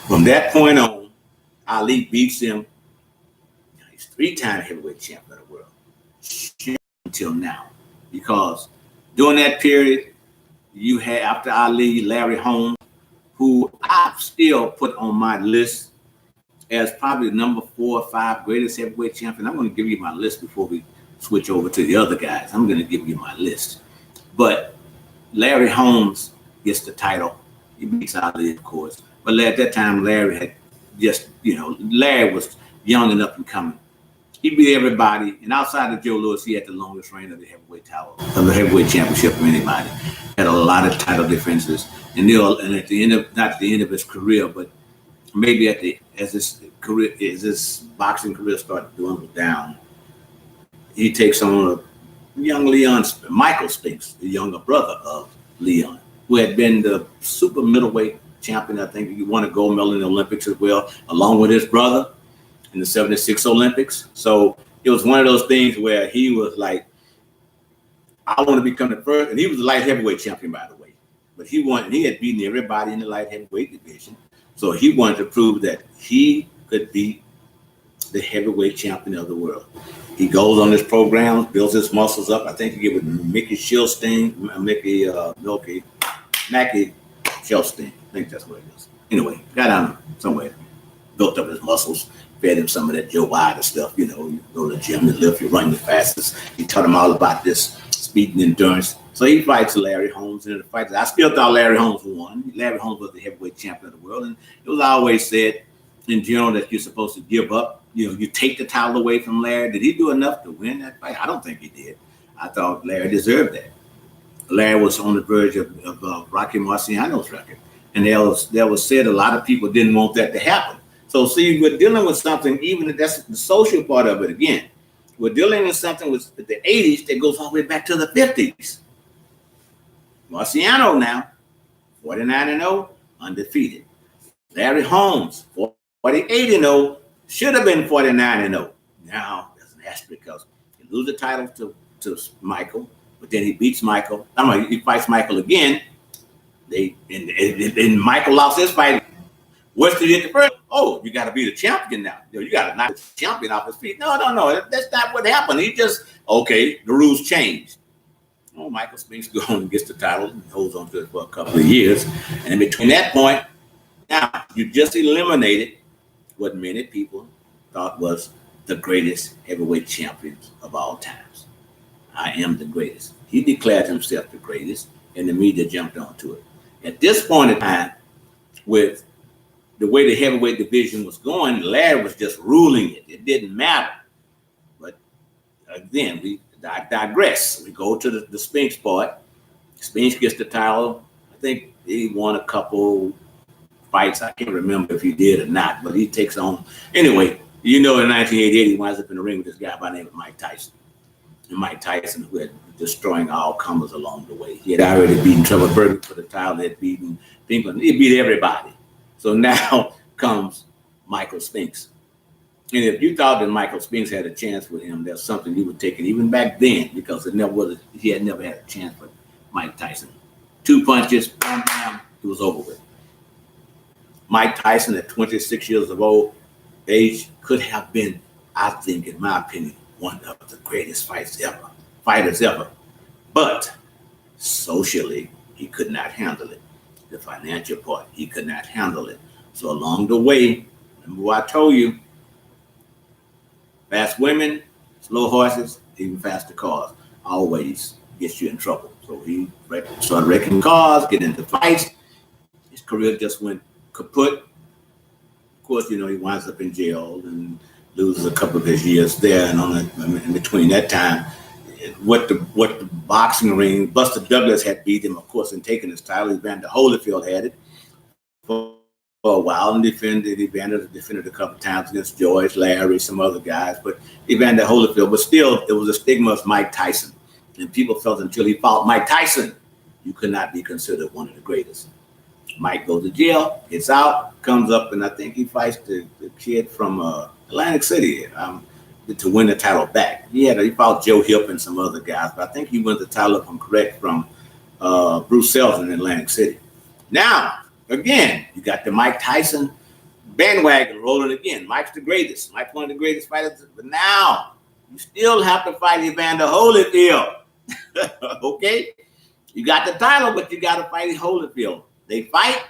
from that point on, Ali beats him. He's 3-time heavyweight champion of the world until now. Because during that period, you had, after Ali, Larry Holmes, who I still put on my list as probably the number 4 or 5 greatest heavyweight champion. I'm going to give you my list before we switch over to the other guys. I'm going to give you my list. But Larry Holmes gets the title. He beats Ali, of course. But at that time, Larry had just, Larry was young enough and coming. He beat everybody. And outside of Joe Louis, he had the longest reign of the heavyweight title, of the heavyweight championship of anybody. Had a lot of title defenses. And at the end of, not the end of his career, but maybe as his boxing career started to dwindle down, he takes on a young Michael Spinks, the younger brother of Leon, who had been the super middleweight champion. I think he won a gold medal in the Olympics as well, along with his brother in the 76 Olympics. So it was one of those things where he was like, I want to become the first. And he was the light heavyweight champion, by the way. But he had beaten everybody in the light heavyweight division. So he wanted to prove that he could be the heavyweight champion of the world. He goes on his programs, builds his muscles up. I think he get with Mickey Shilstein. I think that's what it is. Anyway, got on somewhere, built up his muscles, fed him some of that Joe Wilder stuff. You go to the gym, you lift, you run the fastest. He taught him all about this speed and endurance. So he fights Larry Holmes in the fight. I still thought Larry Holmes won. Larry Holmes was the heavyweight champion of the world. And it was always said in general that you're supposed to give up. You take the title away from Larry. Did he do enough to win that fight? I don't think he did. I thought Larry deserved that. Larry was on the verge of Rocky Marciano's record. And there was said a lot of people didn't want that to happen. So see, we're dealing with something, even if that's the social part of it again. We're dealing with something with the 80s that goes all the way back to the 50s. Marciano now, 49-0, undefeated. Larry Holmes, 48-0, should have been 49-0. Now, there's an asterisk because he loses the title to Michael, but then he beats Michael. He fights Michael again, And Michael lost his fight. What's the hit the first? Oh, you got to be the champion now. You got to knock the champion off his feet. No. That's not what happened. He just, okay, the rules changed. Oh, Michael Spinks goes and gets the title and holds on to it for a couple of years. And between that point, now you just eliminated what many people thought was the greatest heavyweight champions of all times. I am the greatest. He declared himself the greatest, and the media jumped onto it. At this point in time, with the way the heavyweight division was going, Larry was just ruling it. It didn't matter. But again, we digress. We go to the Spinks part. Spinks gets the title. I think he won a couple fights. I can't remember if he did or not, but he takes on. Anyway, in 1988, he winds up in the ring with this guy by the name of Mike Tyson. And Mike Tyson, who had destroying all comers along the way. He had already beaten Trevor Berger for the title. He had beaten Pinkman. He beat everybody. So now comes Michael Spinks. And if you thought that Michael Spinks had a chance with him, there's something you would take it even back then, because he had never had a chance with Mike Tyson. 2 punches, bam, bam, it was over with. Mike Tyson at 26 years of age could have been, I think, in my opinion, one of the greatest fighters ever. But socially, he could not handle it. The financial part, he could not handle it. So along the way, remember what I told you, fast women, slow horses, even faster cars, always gets you in trouble. So he started wrecking cars, getting into fights. His career just went kaput. Of course, he winds up in jail and loses a couple of his years there. And in between that time, what the boxing ring, Buster Douglas had beat him, of course, in taking his title. Evander Holyfield had it for a while and defended a couple of times against George, Larry, some other guys. But Evander Holyfield, but still, it was a stigma of Mike Tyson. And people felt until he fought Mike Tyson, you could not be considered one of the greatest. Mike goes to jail, gets out, comes up, and I think he fights the kid from Atlantic City to win the title back. He fought Joe Hipp and some other guys, but I think he won the title, if I'm correct, from Bruce Seldon in Atlantic City. Now, again, you got the Mike Tyson bandwagon rolling again. Mike's the greatest. Mike's one of the greatest fighters. But now, you still have to fight Evander Holyfield. Okay? You got the title, but you got to fight Holyfield. They fight.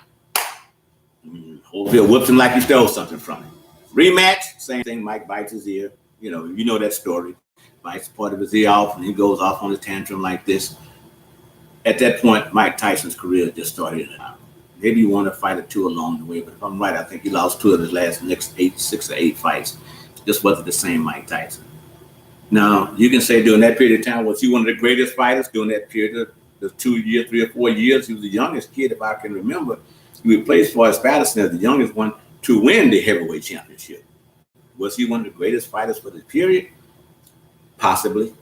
Holyfield whips him like he stole something from him. Rematch, same thing. Mike bites his ear. You know that story. Bites part of his ear off, and he goes off on his tantrum like this. At that point, Mike Tyson's career just started out. Maybe he won a fight or two along the way, but if I'm right, I think he lost 2 of his next 6 or 8 fights. Just wasn't the same Mike Tyson. Now, you can say during that period of time, was he one of the greatest fighters during that period of the 2 years, 3 or 4 years? He was the youngest kid, if I can remember. He replaced Forrest Patterson as the youngest one to win the heavyweight championship. Was he one of the greatest fighters for the period? Possibly.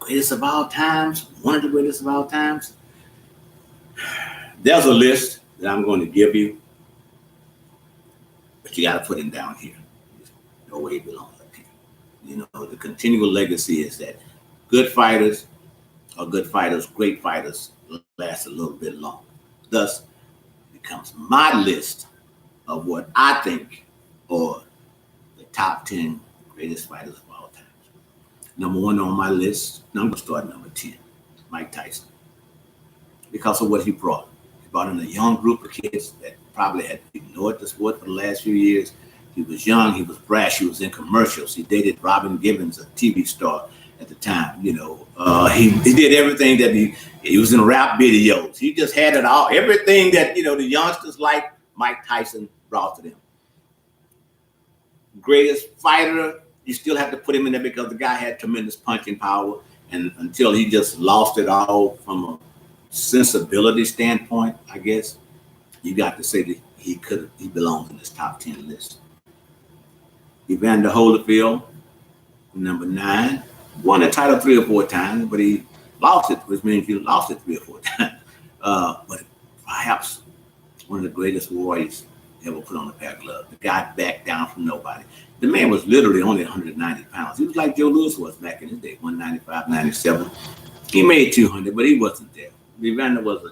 Greatest of all times? One of the greatest of all times? There's a list that I'm going to give you, but you got to put him down here. There's no way he belongs up here. The continual legacy is that good fighters are good fighters, great fighters last a little bit longer. Thus, becomes my list of what I think are the top 10 greatest fighters of all time. Number 1 on my list, I'm going to start at number 10, Mike Tyson. Because of what he brought. He brought in a young group of kids that probably had ignored the sport for the last few years. He was young, he was brash, he was in commercials. He dated Robin Givens, a TV star at the time. He did everything that he was in rap videos. He just had it all. Everything that, the youngsters like, Mike Tyson brought to them. Greatest fighter, you still have to put him in there because the guy had tremendous punching power. And until he just lost it all from a sensibility standpoint, I guess, you got to say that he belongs in this top 10 list. Evander Holyfield, number 9, won the title 3 or 4 times, but he lost it, which means you lost it 3 or 4 times. But perhaps one of the greatest warriors ever put on a pair of gloves. The guy backed down from nobody. The man was literally only 190 pounds. He was like Joe Louis was back in his day, 195, 97. He made 200, but he wasn't there. Evander was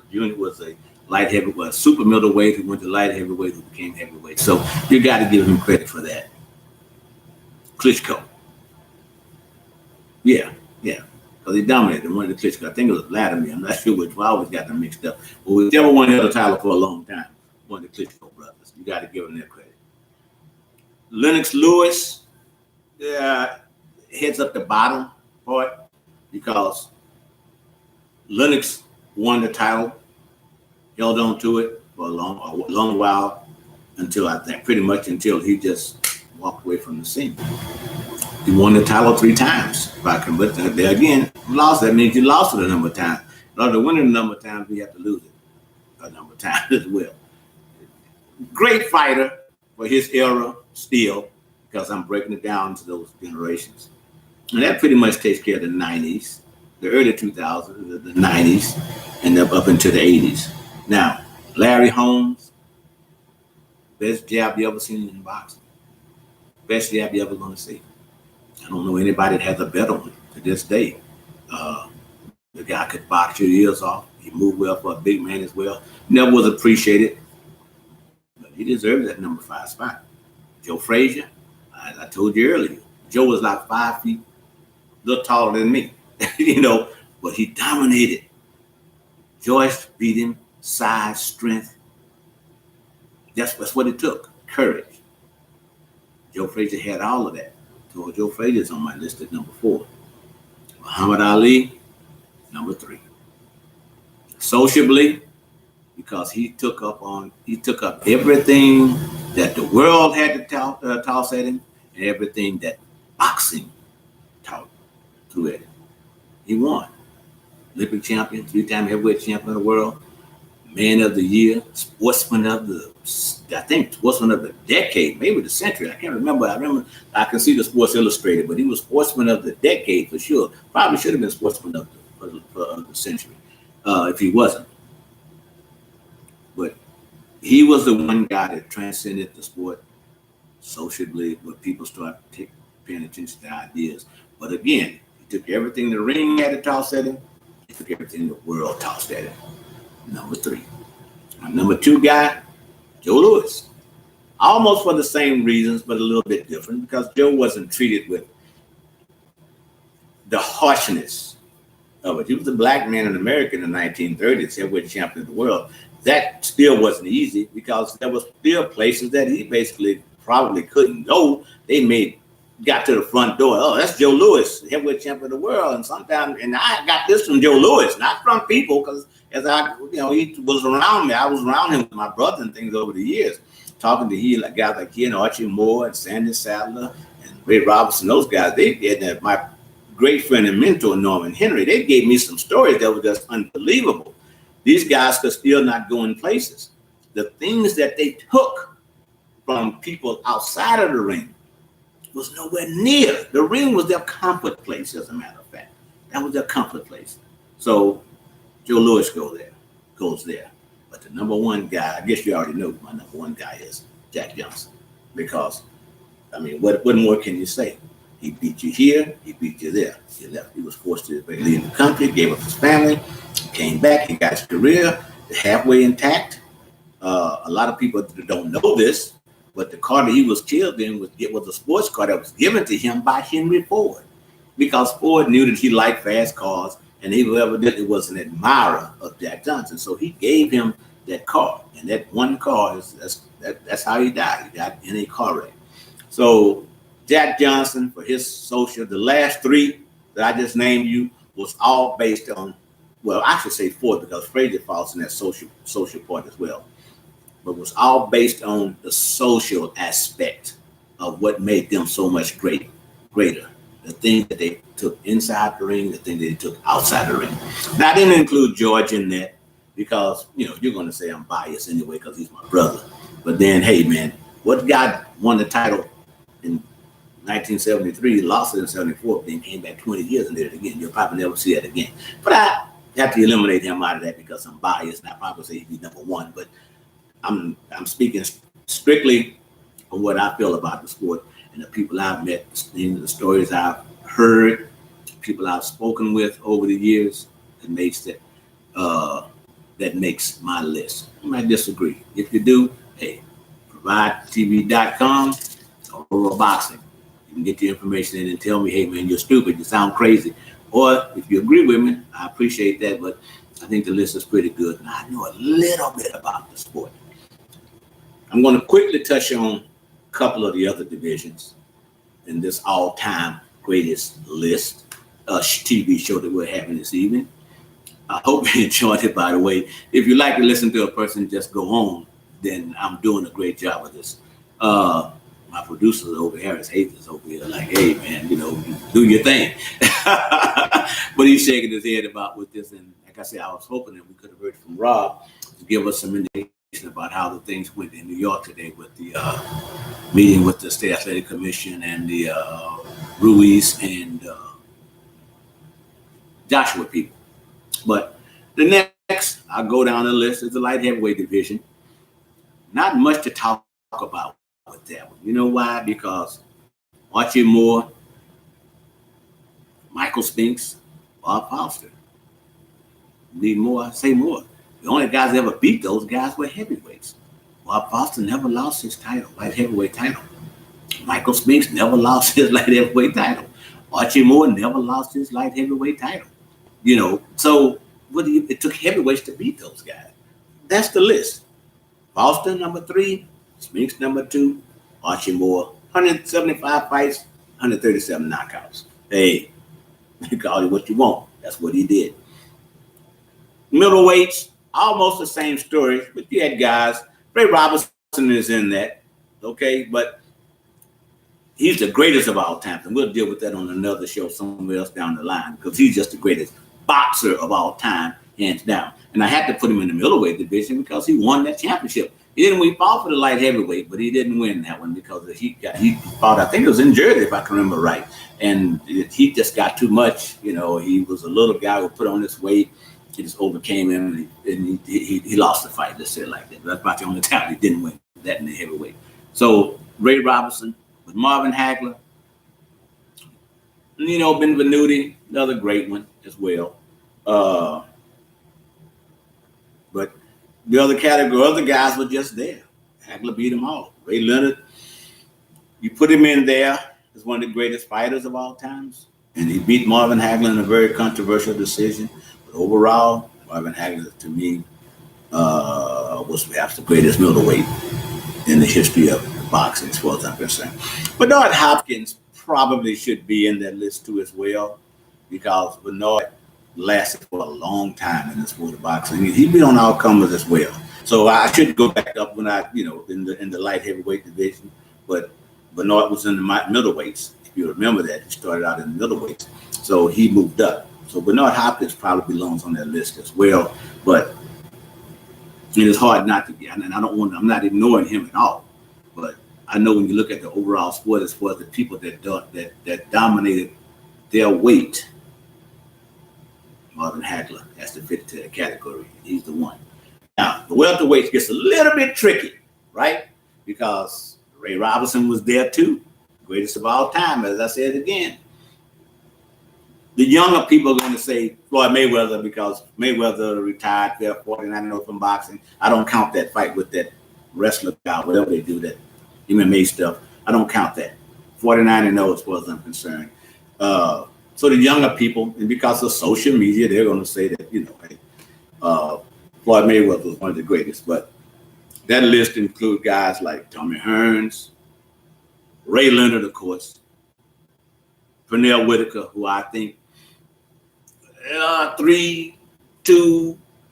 a light heavyweight, well, super middleweight, who went to light heavyweight, who became heavyweight. So you got to give him credit for that. Klitschko. Yeah. Because he dominated one of the Klitschko. I think it was Vladimir. I'm not sure which one. I always got them mixed up. But whichever one held the title for a long time, one of the Klitschko brothers. You got to give him their credit. Lennox Lewis heads up the bottom part because Lennox won the title, held on to it for a long while until I think pretty much until he just walked away from the scene. He won the title 3 times. But there again, lost. That means you lost it a number of times. In order to win it a number of times, you have to lose it a number of times as well. Great fighter for his era still, because I'm breaking it down to those generations. And that pretty much takes care of the 90s, the early 2000s, the 90s, and up into the 80s. Now, Larry Holmes, best jab you ever seen in boxing. Best jab you ever going to see. I don't know anybody that has a better one to this day. The guy could box your ears off. He moved well for a big man as well. Never was appreciated, but he deserved that number 5 spot. Joe Frazier, I told you earlier, Joe was like 5 feet, a little taller than me, but he dominated. Joyce beat him, size, strength. That's what it took, courage. Joe Frazier had all of that. So Joe Frazier's on my list at number 4. Muhammad Ali, number 3. Sociably, because he took up everything that the world had to toss at him and everything that boxing threw at him. He won. Olympic champion, 3-time heavyweight champion of the world, man of the year, sportsman of the decade, maybe the century. I can't remember. I can see the Sports Illustrated, but he was sportsman of the decade for sure. Probably should have been sportsman of the century if he wasn't. But he was the one guy that transcended the sport socially, where people started paying attention to ideas. But again, he took everything the ring had to toss at him. He took everything the world tossed at him. Number 3. My number 2 guy, Joe Louis. Almost for the same reasons, but a little bit different, because Joe wasn't treated with the harshness of it. He was a black man in America in the 1930s, heavyweight champion of the world. That still wasn't easy, because there was still places that he basically probably couldn't go. They got to the front door. Oh, that's Joe Louis, heavyweight champion of the world. And sometimes, and I got this from Joe Louis, not from people, because he was around me. I was around him with my brother and things over the years, talking to guys like he and Archie Moore and Sandy Sadler and Ray Robinson. Those guys, they did that. My great friend and mentor, Norman Henry, they gave me some stories that were just unbelievable. These guys could still not go in places. The things that they took from people outside of the ring was nowhere near. The ring was their comfort place, as a matter of fact. That was their comfort place. So Joe Louis goes there. But the number 1 guy, I guess you already know who my number 1 guy is, Jack Johnson. Because, what more can you say? He beat you here, he beat you there. He left. He was forced to leave the country, gave up his family, came back, he got his career halfway intact. A lot of people don't know this, but the car that he was killed in was a sports car that was given to him by Henry Ford, because Ford knew that he liked fast cars, and he evidently was an admirer of Jack Johnson. So he gave him that car, and that one car that's how he died. He died in a car wreck. So Jack Johnson, for his social, the last 3 that I just named you was all based on, well, I should say 4, because Frazier falls in that social part as well. But was all based on the social aspect of what made them so much greater. The things that they took inside the ring, the things that they took outside the ring. Now, I didn't include George in that, because, you're going to say I'm biased anyway, because he's my brother. But then, hey, man, what guy won the title in 1973, lost it in 74, then came back 20 years and did it again? You'll probably never see that again. But I have to eliminate him out of that because I'm biased, and I probably say he'd be number 1. But I'm speaking strictly on what I feel about the sport and the people I've met, the stories I've heard, people I've spoken with over the years. It makes that that makes my list. You might disagree. If you do, hey, providetv.com or boxing. You can get the information in and tell me, hey man, you're stupid, you sound crazy. Or if you agree with me, I appreciate that, but I think the list is pretty good. And I know a little bit about the sport. I'm going to quickly touch on a couple of the other divisions in this all-time greatest list, TV show that we're having this evening. I hope you enjoyed it, by the way. If you like to listen to a person just go on, then I'm doing a great job with this. My producers over here, Harris Hayes, over here, like, hey, man, do your thing. But he's shaking his head about with this. And like I said, I was hoping that we could have heard from Rob to give us some indication about how the things went in New York today with the meeting with the State Athletic Commission and the Ruiz and Joshua people. But the next, I'll go down the list, is the light heavyweight division. Not much to talk about with that one. You know why? Because Archie Moore, Michael Spinks, Bob Foster. Need more? Say more. The only guys that ever beat those guys were heavyweights. Bob Foster never lost his title, light heavyweight title. Michael Spinks never lost his light heavyweight title. Archie Moore never lost his light heavyweight title. So it took heavyweights to beat those guys. That's the list. Foster number 3, Spinks number 2, Archie Moore, 175 fights, 137 knockouts. Hey, call it what you want. That's what he did. Middleweights, almost the same story, but you had guys. Ray Robinson is in that, okay? But he's the greatest of all time. And we'll deal with that on another show somewhere else down the line because he's just the greatest boxer of all time, hands down. And I had to put him in the middleweight division because he won that championship. He fought for the light heavyweight, but he didn't win that one because he fought, I think it was in Jersey, if I can remember right. And he just got too much. He was a little guy who put on this weight. He just overcame him, and he lost the fight. Let's say it like that. That's about the only time he didn't win that in the heavyweight. So Ray Robinson with Marvin Hagler, Benvenuti, another great one as well. But the other category, other guys were just there. Hagler beat them all. Ray Leonard, you put him in there as one of the greatest fighters of all times, and he beat Marvin Hagler in a very controversial decision. But overall, Marvin Hagler, to me, was perhaps the greatest middleweight in the history of boxing, as far as I'm concerned. Bernard Hopkins probably should be in that list too as well, because Bernard lasted for a long time in the sport of boxing. He'd been on all comers as well. So I should go back up when in the light heavyweight division, but Bernard was in the middleweights. If you remember that, he started out in the middleweights. So he moved up. So Bernard Hopkins probably belongs on that list as well, but it is hard not to be, and I'm not ignoring him at all, but I know when you look at the overall sport as far as the people that dominated their weight, Marvin Hagler has to fit into that category. He's the one. Now, the welterweight gets a little bit tricky, right? Because Ray Robinson was there too, greatest of all time, as I said again. The younger people are going to say Floyd Mayweather because Mayweather retired, fell 49-0 from boxing. I don't count that fight with that wrestler guy, whatever they do, that MMA stuff. I don't count that. 49-0 as far as I'm concerned. So the younger people, and because of social media, they're going to say that, Floyd Mayweather was one of the greatest. But that list includes guys like Tommy Hearns, Ray Leonard, of course, Pernell Whitaker, who I think 3-2,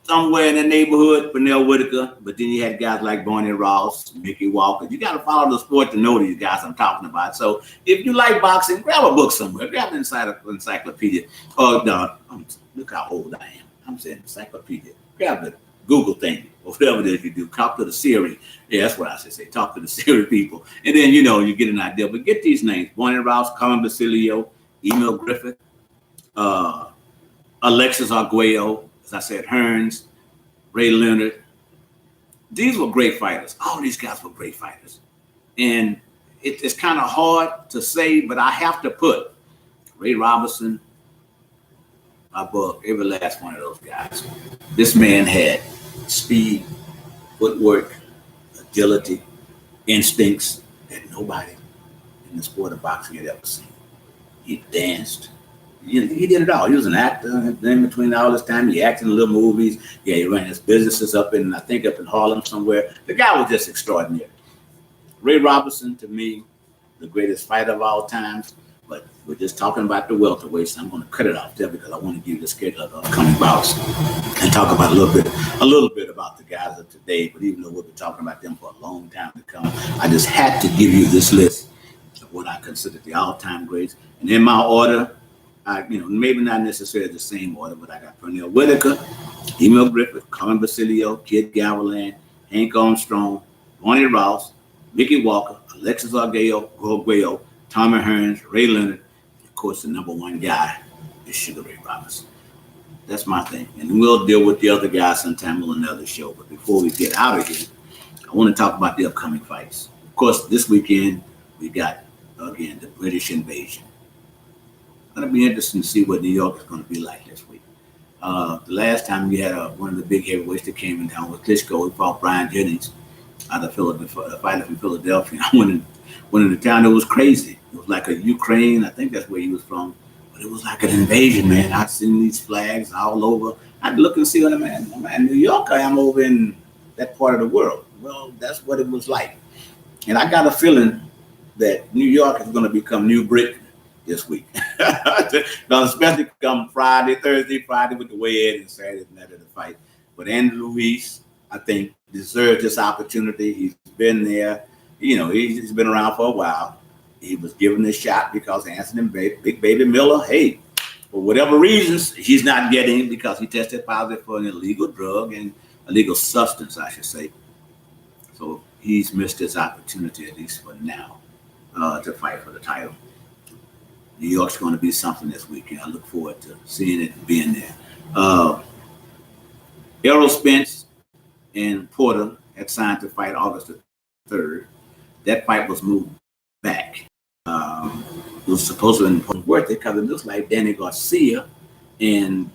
somewhere in the neighborhood, Pernell Whitaker. But then you had guys like Barney Ross, Mickey Walker. You got to follow the sport to know these guys I'm talking about. So if you like boxing, grab a book somewhere. Grab an encyclopedia. Oh, no, look how old I am. I'm saying encyclopedia. Grab the Google thing or whatever it is you do. Talk to the Siri. Yeah, that's what I should say. Talk to the Siri people. And then, you get an idea. But get these names. Barney Ross, Carmen Basilio, Emil Griffith, Alexis Arguello, as I said, Hearns, Ray Leonard. These were great fighters. All these guys were great fighters. And it's kind of hard to say, but I have to put Ray Robinson above every last one of those guys. This man had speed, footwork, agility, instincts that nobody in the sport of boxing had ever seen. He danced. He did it all. He was an actor in between all this time. He acted in little movies. Yeah, he ran his businesses up in Harlem somewhere. The guy was just extraordinary. Ray Robinson, to me, the greatest fighter of all times. But we're just talking about the welterweight, so I'm going to cut it off there because I want to give you the schedule of the upcoming bouts and talk about a little bit about the guys of today. But even though we'll be talking about them for a long time to come, I just had to give you this list of what I consider the all-time greats. And in my order, maybe not necessarily the same order, but I got Pernell Whitaker, Emil Griffith, Carmen Basilio, Kid Gavilan, Hank Armstrong, Ronnie Ross, Mickey Walker, Alexis Arguello, Tommy Hearns, Ray Leonard, of course, the number one guy is Sugar Ray Robinson. That's my thing. And we'll deal with the other guys sometime on another show. But before we get out of here, I want to talk about the upcoming fights. Of course, this weekend, we got, again, the British invasion. It's going to be interesting to see what New York is going to be like this week. The last time we had one of the big heavyweights that came in town was Klitschko. He fought Brian Jennings out of Philadelphia, a fighter from Philadelphia. I went into town. It was crazy. It was like a Ukraine. I think that's where he was from. But it was like an invasion, man. I've seen these flags all over. I'd look and see, I'm in New York. I am over in that part of the world. Well, that's what it was like. And I got a feeling that New York is going to become New Britain this week. Especially come Thursday, Friday with the weigh-in and Saturday night of the fight. But Andrew Luis, I think, deserves this opportunity. He's been there. He's been around for a while. He was given this shot because Anthony Big Baby Miller, hey, for whatever reasons, he's not getting it because he tested positive for an illegal drug and illegal substance, I should say. So he's missed his opportunity, at least for now, to fight for the title. New York's going to be something this weekend. I look forward to seeing it and being there. Errol Spence and Porter had signed to fight August the 3rd. That fight was moved back. It was supposed to be worth it because it looks like Danny Garcia and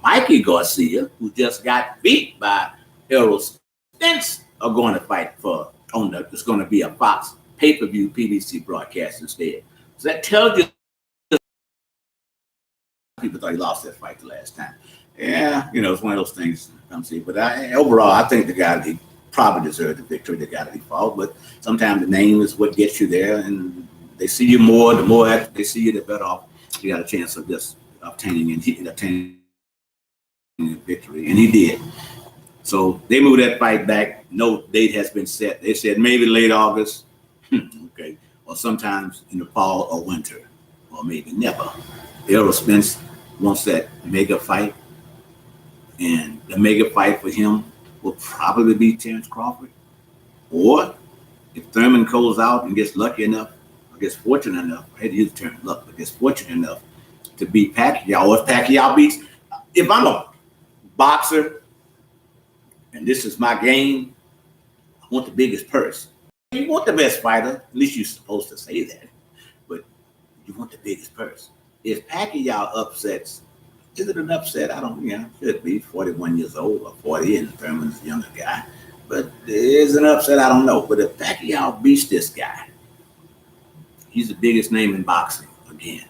Mikey Garcia, who just got beat by Errol Spence, are going to fight it's going to be a Fox pay-per-view PBC broadcast instead. So that tells you people thought he lost that fight the last time. Yeah, it's one of those things. But overall, I think the guy he probably deserved the victory, the guy that he fought. But sometimes the name is what gets you there, and they see you more. The more they see you, the better off you got a chance of just obtaining a victory, and he did. So they moved that fight back. No date has been set. They said maybe late August, okay, or sometimes in the fall or winter, or maybe never. Errol Spence wants that mega fight, and the mega fight for him will probably be Terrence Crawford. Or if Thurman goes out and gets lucky enough, or gets fortunate enough, I hate to use the term luck, but gets fortunate enough to beat Pacquiao, or if Pacquiao beats, if I'm a boxer and this is my game, I want the biggest purse. You want the best fighter, at least you're supposed to say that, but you want the biggest purse. If Pacquiao upsets, is it an upset? I don't, should be 41 years old or 40, and Thurman's a younger guy. But is it an upset? I don't know. But if Pacquiao beats this guy, he's the biggest name in boxing again,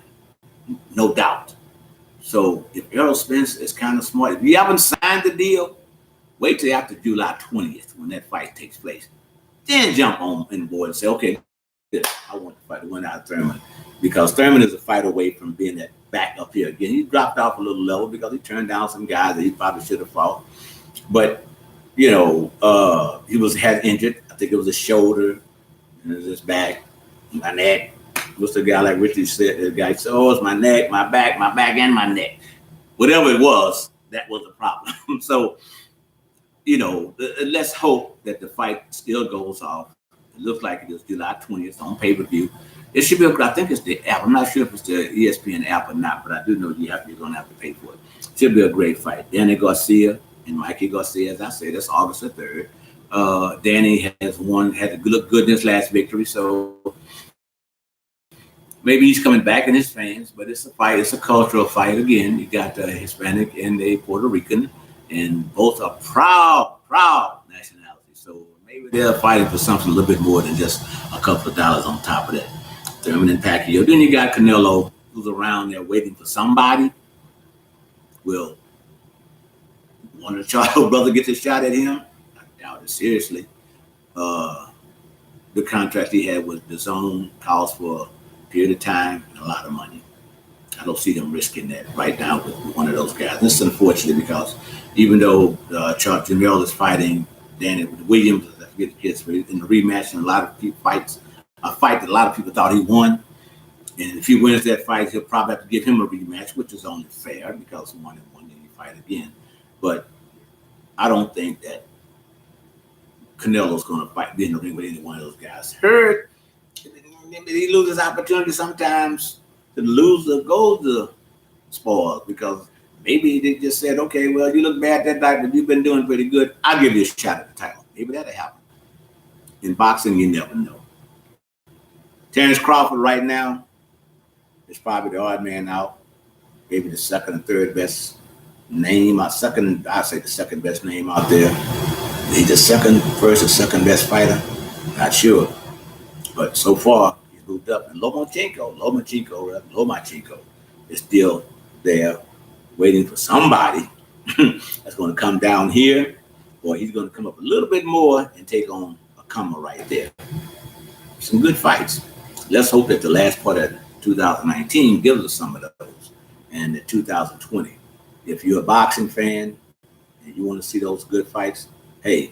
no doubt. So if Errol Spence is kind of smart, if you haven't signed the deal, wait till after July 20th when that fight takes place. Then jump on board and say, okay, I want to fight the winner out of Thurman. Because Thurman is a fight away from being that back up here again. He dropped off a little level because he turned down some guys that he probably should have fought. But, he had injured. I think it was his shoulder, and it was his back, my neck. What's the guy like Richard said? The guy said, it's my neck, my back, and my neck. Whatever it was, that was the problem. So, let's hope that the fight still goes off. It looks like it is July 20th on pay-per-view. It should be, I think it's the app. I'm not sure if it's the ESPN app or not, but I do know you're going to have to pay for it. It should be a great fight. Danny Garcia and Mikey Garcia, as I said, that's August the 3rd. Danny had a good in his last victory, so maybe he's coming back in his fans, but it's a fight. It's a cultural fight. Again, you got a Hispanic and a Puerto Rican, and both are proud proud nationality. So maybe they're fighting for something a little bit more than just a couple of dollars on top of that. Thurman and Pacquiao. Then you got Canelo, who's around there waiting for somebody. Will one of the Charlo brothers get a shot at him? I doubt it seriously. The contract he had with the zone calls for a period of time and a lot of money. I don't see them risking that right now with one of those guys. This is unfortunate because even though Charles Jamel is fighting Danny Williams, I forget the kids in the rematch, and a lot of people a fight that a lot of people thought he won. And if he wins that fight, he'll probably have to give him a rematch, which is only fair because he won and won, then you fight again. But I don't think that Canelo's going to be in the ring with any one of those guys. Hurt, he loses opportunity sometimes. The loser goes to spoils because maybe they just said, okay, well, you look bad that night, but you've been doing pretty good. I'll give you a shot at the title. Maybe that'll happen. In boxing, you never know. Terrence Crawford right now is probably the odd man out. Maybe the second or third best name. I'd say the second best name out there. He's the first or second best fighter. Not sure. But so far, he's moved up. And Lomachenko is still there waiting for somebody that's going to come down here, or he's going to come up a little bit more and take on a comer right there. Some good fights. Let's hope that the last part of 2019 gives us some of those. And the 2020, if you're a boxing fan and you want to see those good fights, hey,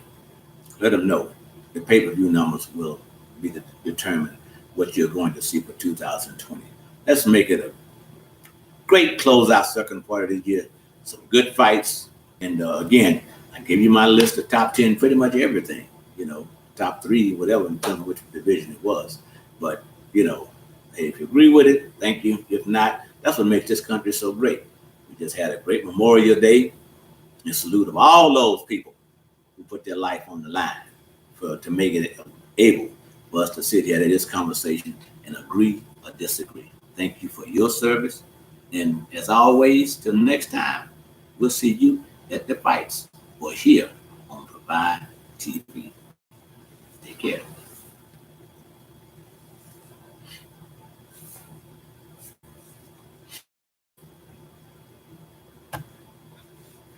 let them know. The pay-per-view numbers will determine what you're going to see for 2020. Let's make it a great closeout second part of the year. Some good fights. And again, I gave you my list of top 10, pretty much everything, top 3, whatever, in terms of which division it was. But, hey, if you agree with it, thank you. If not, that's what makes this country so great. We just had a great Memorial Day and salute of all those people who put their life on the line to make it able for us to sit here at this conversation and agree or disagree. Thank you for your service. And as always, till next time, we'll see you at the fights or here on Provide TV. Take care.